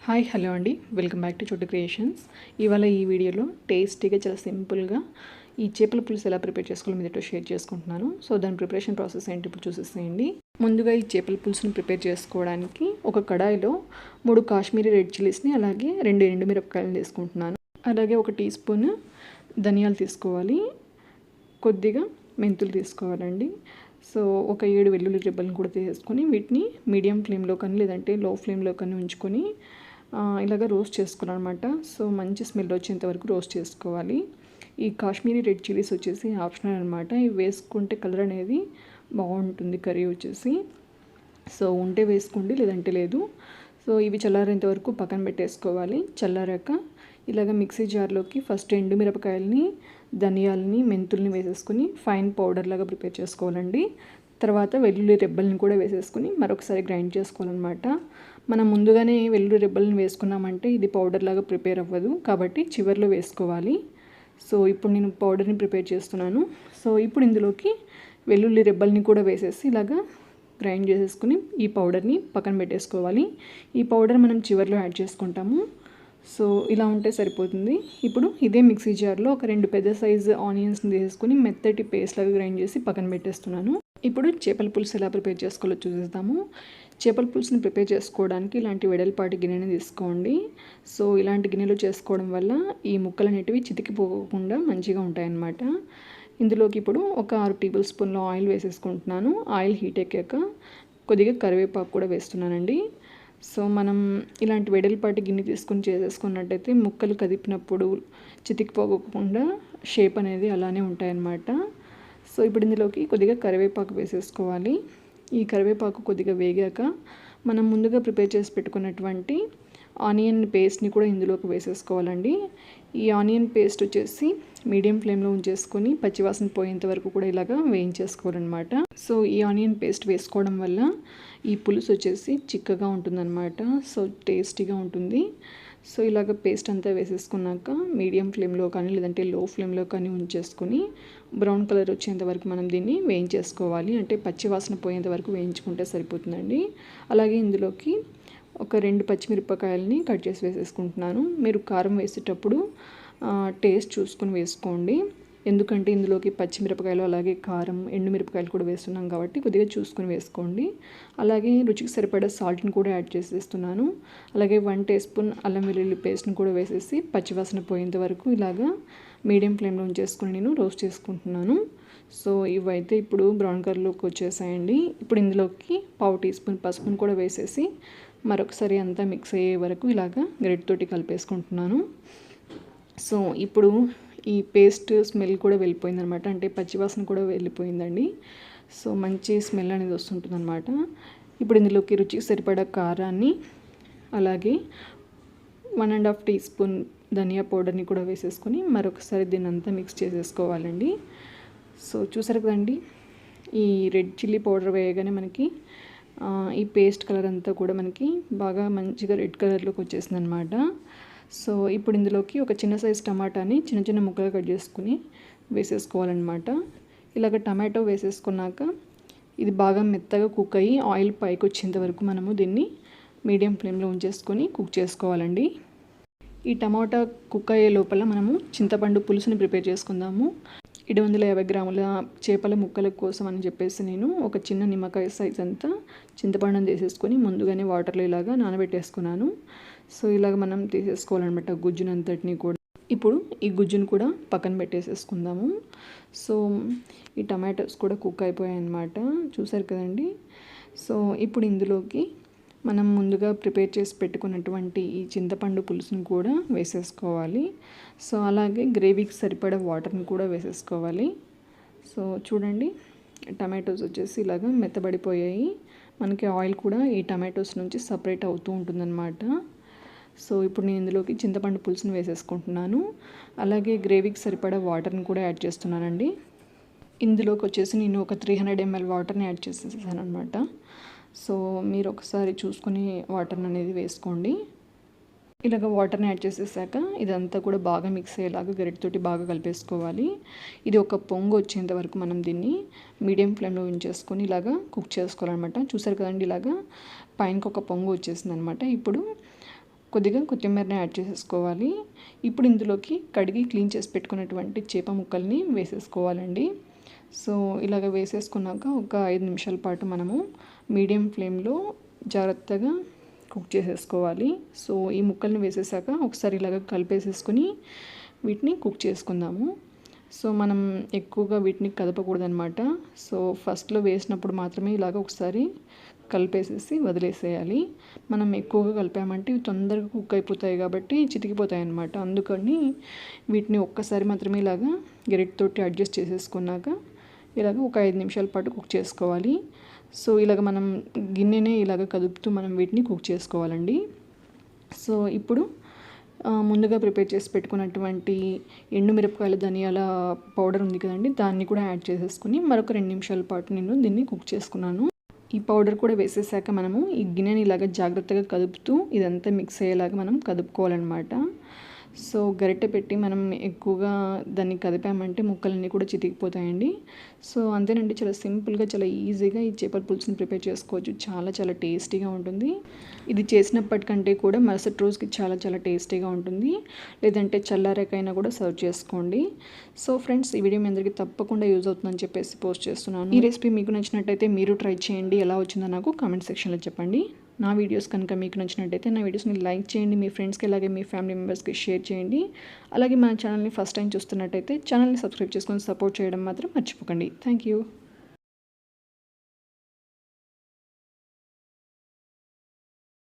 Hi hello అండి, welcome back to చోటు creations. ఇవాళ ఈ వీడియోలో టేస్టీగా చాలా సింపుల్గా ఈ చేపల పులుసు ఎలా ప్రిపేర్ చేసుకోవాలో మీతో షేర్ చేసుకుంటున్నాను. సో దాని ప్రిపరేషన్ ప్రాసెస్ ఏంటి ఇప్పుడు చూసేసేయండి. ముందుగా ఈ చేపల పులుసుని ప్రిపేర్ చేసుకోవడానికి ఒక కడాయిలో 3 కాశ్మీరీ రెడ్ చిల్లీస్ని అలాగే 2 ఎండుమిరపకాయలు తీసుకుంటున్నాను. అలాగే 1 టీ స్పూన్ ధనియాలు తీసుకోవాలి, కొద్దిగా మెంతులు తీసుకోవాలండి. సో ఒక 7 వెల్లుల్లి రెబ్బలను కూడా తీసుకొని వీటిని మీడియం ఫ్లేమ్లో కానీ లేదంటే లో ఫ్లేమ్లో కానీ ఉంచుకొని ఇలాగ రోస్ట్ చేసుకోవాలన్నమాట. సో మంచి స్మెల్ వచ్చేంత వరకు రోస్ట్ చేసుకోవాలి. ఈ కాశ్మీరీ రెడ్ చిల్లీస్ వచ్చేసి ఆప్షనల్ అనమాట. ఇవి వేసుకుంటే కలర్ అనేది బాగుంటుంది కర్రీ వచ్చేసి. సో ఉంటే వేసుకోండి, లేదంటే లేదు. సో ఇవి చల్లారేంత వరకు పక్కన పెట్టేసుకోవాలి. చల్లారాక ఇలాగ మిక్సీ జార్లోకి ఫస్ట్ ఎండుమిరపకాయలని, ధనియాలని, మెంతుల్ని వేసేసుకొని ఫైన్ పౌడర్ లాగా ప్రిపేర్ చేసుకోవాలండి. తర్వాత వెల్లుల్లి రెబ్బల్ని కూడా వేసేసుకొని మరొకసారి గ్రైండ్ చేసుకోవాలన్నమాట. మనం ముందుగానే వెల్లుల్లి రెబ్బల్ని వేసుకున్నామంటే ఇది పౌడర్ లాగా ప్రిపేర్ అవ్వదు, కాబట్టి చివరిలో వేసుకోవాలి. సో ఇప్పుడు నేను పౌడర్ని ప్రిపేర్ చేస్తున్నాను. సో ఇప్పుడు ఇందులోకి వెల్లుల్లి రెబ్బల్ని కూడా వేసేసి ఇలాగా గ్రైండ్ చేసేసుకుని ఈ పౌడర్ని పక్కన పెట్టేసుకోవాలి. ఈ పౌడర్ మనం చివరిలో యాడ్ చేసుకుంటాము. సో ఇలా ఉంటే సరిపోతుంది. ఇప్పుడు ఇదే మిక్సీ జార్లో ఒక 2 పెద్ద సైజు ఆనియన్స్ని తీసుకొని మెత్తటి పేస్ట్ లాగా గ్రైండ్ చేసి పక్కన పెట్టేస్తున్నాను. ఇప్పుడు చేపల పులుసు ఎలా ప్రిపేర్ చేసుకోవాలో చూసేద్దాము. చేపల పులుసుని ప్రిపేర్ చేసుకోవడానికి ఇలాంటి వెడల్పాటి గిన్నెని తీసుకోండి. సో ఇలాంటి గిన్నెలో చేసుకోవడం వల్ల ఈ ముక్కలు అనేటివి చితికిపోకుండా మంచిగా ఉంటాయన్నమాట. ఇందులోకి ఇప్పుడు ఒక 6 టేబుల్ స్పూన్ల ఆయిల్ వేసేసుకుంటున్నాను. ఆయిల్ హీట్ ఎక్కాక కొద్దిగా కరివేపాకు కూడా వేస్తున్నానండి. సో మనం ఇలాంటి వెడల్పాటి గిన్నె తీసుకొని చేసేసుకున్నట్టయితే ముక్కలు కదిపినప్పుడు చితికిపోకుండా షేప్ అనేది అలానే ఉంటాయన్నమాట. సో ఇప్పుడు ఇందులోకి కొద్దిగా కరివేపాకు వేసేసుకోవాలి. ఈ కరివేపాకు కొద్దిగా వేగాక మనం ముందుగా ప్రిపేర్ చేసి పెట్టుకున్నటువంటి ఆనియన్ పేస్ట్ని కూడా ఇందులోకి వేసేసుకోవాలండి. ఈ ఆనియన్ పేస్ట్ వచ్చేసి మీడియం ఫ్లేమ్లో ఉంచేసుకొని పచ్చివాసన పోయేంత వరకు కూడా ఇలాగా వేయించేసుకోవాలన్నమాట. సో ఈ ఆనియన్ పేస్ట్ వేసుకోవడం వల్ల ఈ పులుసు వచ్చేసి చిక్కగా ఉంటుందన్నమాట. సో టేస్టీగా ఉంటుంది. సో ఇలాగ పేస్ట్ అంతా వేసేసుకున్నాక మీడియం ఫ్లేమ్లో కానీ లేదంటే లో ఫ్లేమ్లో కానీ ఉంచేసుకొని బ్రౌన్ కలర్ వచ్చేంత వరకు మనం దీన్ని వేయించేసుకోవాలి. అంటే పచ్చి వాసన పోయేంత వరకు వేయించుకుంటే సరిపోతుందండి. అలాగే ఇందులోకి ఒక 2 పచ్చిమిరపకాయలని కట్ చేసి వేసేసుకుంటున్నాను. మీరు కారం వేసేటప్పుడు టేస్ట్ చూసుకొని వేసుకోండి. ఎందుకంటే ఇందులోకి పచ్చిమిరపకాయలు అలాగే కారం, ఎండుమిరపకాయలు కూడా వేస్తున్నాం కాబట్టి కొద్దిగా చూసుకొని వేసుకోండి. అలాగే రుచికి సరిపడా సాల్ట్ని కూడా యాడ్ చేసేస్తున్నాను. అలాగే 1 టీ స్పూన్ అల్లం వెల్లుల్లి పేస్ట్ని కూడా వేసేసి పచ్చివాసన పోయేంత వరకు ఇలాగా మీడియం ఫ్లేమ్లో ఉంచేసుకొని నేను రోస్ట్ చేసుకుంటున్నాను. సో ఇవైతే ఇప్పుడు బ్రౌన్ కలర్లోకి వచ్చేసాయండి. ఇప్పుడు ఇందులోకి 1/2 టీ స్పూన్ పసుపుని కూడా వేసేసి మరొకసారి అంతా మిక్స్ అయ్యే వరకు ఇలాగా గరిటెతోటి కలిపేసుకుంటున్నాను. సో ఇప్పుడు ఈ పేస్ట్ స్మెల్ కూడా వెళ్ళిపోయిందనమాట. అంటే పచ్చివాసన కూడా వెళ్ళిపోయిందండి. సో మంచి స్మెల్ అనేది వస్తుంటుందన్నమాట. ఇప్పుడు ఇందులోకి రుచికి సరిపడా కారాన్ని అలాగే 1.5 టీ స్పూన్ ధనియా పౌడర్ని కూడా వేసేసుకొని మరొకసారి దీన్ని అంతా మిక్స్ చేసేసుకోవాలండి. సో చూసారు కదండి, ఈ రెడ్ చిల్లీ పౌడర్ వేయగానే మనకి ఈ పేస్ట్ కలర్ అంతా కూడా మనకి బాగా మంచిగా రెడ్ కలర్లోకి వచ్చేసింది అనమాట. సో ఇప్పుడు ఇందులోకి ఒక చిన్న సైజు టమాటాని చిన్న చిన్న ముక్కలు కట్ చేసుకుని వేసేసుకోవాలన్నమాట. ఇలాగ టమాటో వేసేసుకున్నాక ఇది బాగా మెత్తగా కుక్ అయ్యి ఆయిల్ పైకి వచ్చేంత వరకు మనము దీన్ని మీడియం ఫ్లేమ్లో ఉంచేసుకొని కుక్ చేసుకోవాలండి. ఈ టమాటా కుక్ అయ్యే లోపల మనము చింతపండు పులుసుని ప్రిపేర్ చేసుకుందాము. 750 గ్రాముల చేపల ముక్కల కోసం అని చెప్పేసి నేను ఒక చిన్న నిమ్మకాయ సైజ్ అంతా చింతపండుని తీసేసుకొని ముందుగానే వాటర్లో ఇలాగా నానబెట్టేసుకున్నాను. సో ఇలాగ మనం తీసేసుకోవాలన్నమాట గుజ్జునంతటిని కూడా. ఇప్పుడు ఈ గుజ్జును కూడా పక్కన పెట్టేసేసుకుందాము. సో ఈ టమాటోస్ కూడా కుక్ అయిపోయాయి అన్నమాట. చూసారు కదండి. సో ఇప్పుడు ఇందులోకి మనం ముందుగా ప్రిపేర్ చేసి పెట్టుకున్నటువంటి ఈ చింతపండు పులుసును కూడా వేసేసుకోవాలి. సో అలాగే గ్రేవీకి సరిపడా వాటర్ని కూడా వేసేసుకోవాలి. సో చూడండి, టమాటోస్ వచ్చేసి ఇలాగా మెత్తబడిపోయాయి. మనకి ఆయిల్ కూడా ఈ టమాటోస్ నుంచి సపరేట్ అవుతూ ఉంటుందన్నమాట. సో ఇప్పుడు నేను ఇందులోకి చింతపండు పులుసుని వేసేసుకుంటున్నాను. అలాగే గ్రేవీకి సరిపడా వాటర్ని కూడా యాడ్ చేస్తున్నానండి. ఇందులోకి వచ్చేసి నేను ఒక 300 ml వాటర్ని యాడ్ చేసేసాను అనమాట. సో మీరు ఒకసారి చూసుకొని వాటర్ని అనేది వేసుకోండి. ఇలాగ వాటర్ని యాడ్ చేసేసాక ఇదంతా కూడా బాగా మిక్స్ అయ్యేలాగా గరిటెతోటి బాగా కలిపేసుకోవాలి. ఇది ఒక పొంగు వచ్చేంత వరకు మనం దీన్ని మీడియం ఫ్లేమ్లో ఉంచేసుకొని ఇలాగా కుక్ చేసుకోవాలన్నమాట. చూసారు కదండి, ఇలాగా పైనకి ఒక పొంగు వచ్చేసింది అనమాట. ఇప్పుడు కొద్దిగా కొత్తిమీరని యాడ్ చేసేసుకోవాలి. ఇప్పుడు ఇందులోకి కడిగి క్లీన్ చేసి పెట్టుకున్నటువంటి చేప ముక్కల్ని వేసేసుకోవాలండి. సో ఇలాగ వేసేసుకున్నాక ఒక 5 నిమిషాల పాటు మనము మీడియం ఫ్లేమ్లో జాగ్రత్తగా కుక్ చేసేసుకోవాలి. సో ఈ ముక్కల్ని వేసేసాక ఒకసారి ఇలాగ కలిపేసేసుకొని వీటిని కుక్ చేసుకుందాము. సో మనం ఎక్కువగా వీటిని కదపకూడదనమాట. సో ఫస్ట్లో వేసినప్పుడు మాత్రమే ఇలాగ ఒకసారి కలిపేసేసి వదిలేసేయాలి. మనం ఎక్కువగా కలిపామంటే ఇవి తొందరగా కుక్ అయిపోతాయి కాబట్టి చితికిపోతాయి అన్నమాట. అందుకని వీటిని ఒక్కసారి మాత్రమే ఇలాగా గరిటెతోటి అడ్జస్ట్ చేసేసుకున్నాక ఇలాగ ఒక 5 నిమిషాల పాటు కుక్ చేసుకోవాలి. సో ఇలాగ మనం గిన్నెనే ఇలాగ కదుపుతూ మనం వీటిని కుక్ చేసుకోవాలండి. సో ఇప్పుడు ముందుగా ప్రిపేర్ చేసి పెట్టుకున్నటువంటి ఎండుమిరపకాయల ధనియాల పౌడర్ ఉంది కదండి, దాన్ని కూడా యాడ్ చేసేసుకుని మరొక 2 నిమిషాల పాటు నేను దీన్ని కుక్ చేసుకున్నాను. ఈ పౌడర్ కూడా వేసేసాక మనము ఈ గిన్నెని ఇలాగ జాగ్రత్తగా కదుపుతూ ఇదంతా మిక్స్ అయ్యేలాగా మనం కదుపుకోవాలన్నమాట. సో గరిటె పెట్టి మనం ఎక్కువగా దాన్ని కదిపామంటే ముక్కలన్నీ కూడా చితికిపోతాయండి. సో అంతేనండి, చాలా సింపుల్గా చాలా ఈజీగా ఈ చేపల పులుసుని ప్రిపేర్ చేసుకోవచ్చు. చాలా చాలా టేస్టీగా ఉంటుంది. ఇది చేసినప్పటికంటే కూడా మరుసటి రోజుకి చాలా చాలా టేస్టీగా ఉంటుంది. లేదంటే చల్లారాకైనా కూడా సర్వ్ చేసుకోండి. సో ఫ్రెండ్స్, ఈ వీడియో మీ అందరికీ తప్పకుండా యూజ్ అవుతుందని చెప్పేసి పోస్ట్ చేస్తున్నాను. ఈ రెసిపీ మీకు నచ్చినట్టయితే మీరు ట్రై చేయండి. ఎలా వచ్చిందో నాకు కామెంట్ సెక్షన్లో చెప్పండి. నా వీడియోస్ కనుక మీకు నచ్చినట్టయితే నా వీడియోస్ని లైక్ చేయండి, మీ ఫ్రెండ్స్కి అలాగే మీ ఫ్యామిలీ మెంబర్స్కి షేర్ చేయండి. అలాగే మన ఛానల్ని ఫస్ట్ టైం చూస్తున్నట్టయితే ఛానల్ని సబ్స్క్రైబ్ చేసుకొని సపోర్ట్ చేయడం మాత్రం మర్చిపోకండి. Thank you.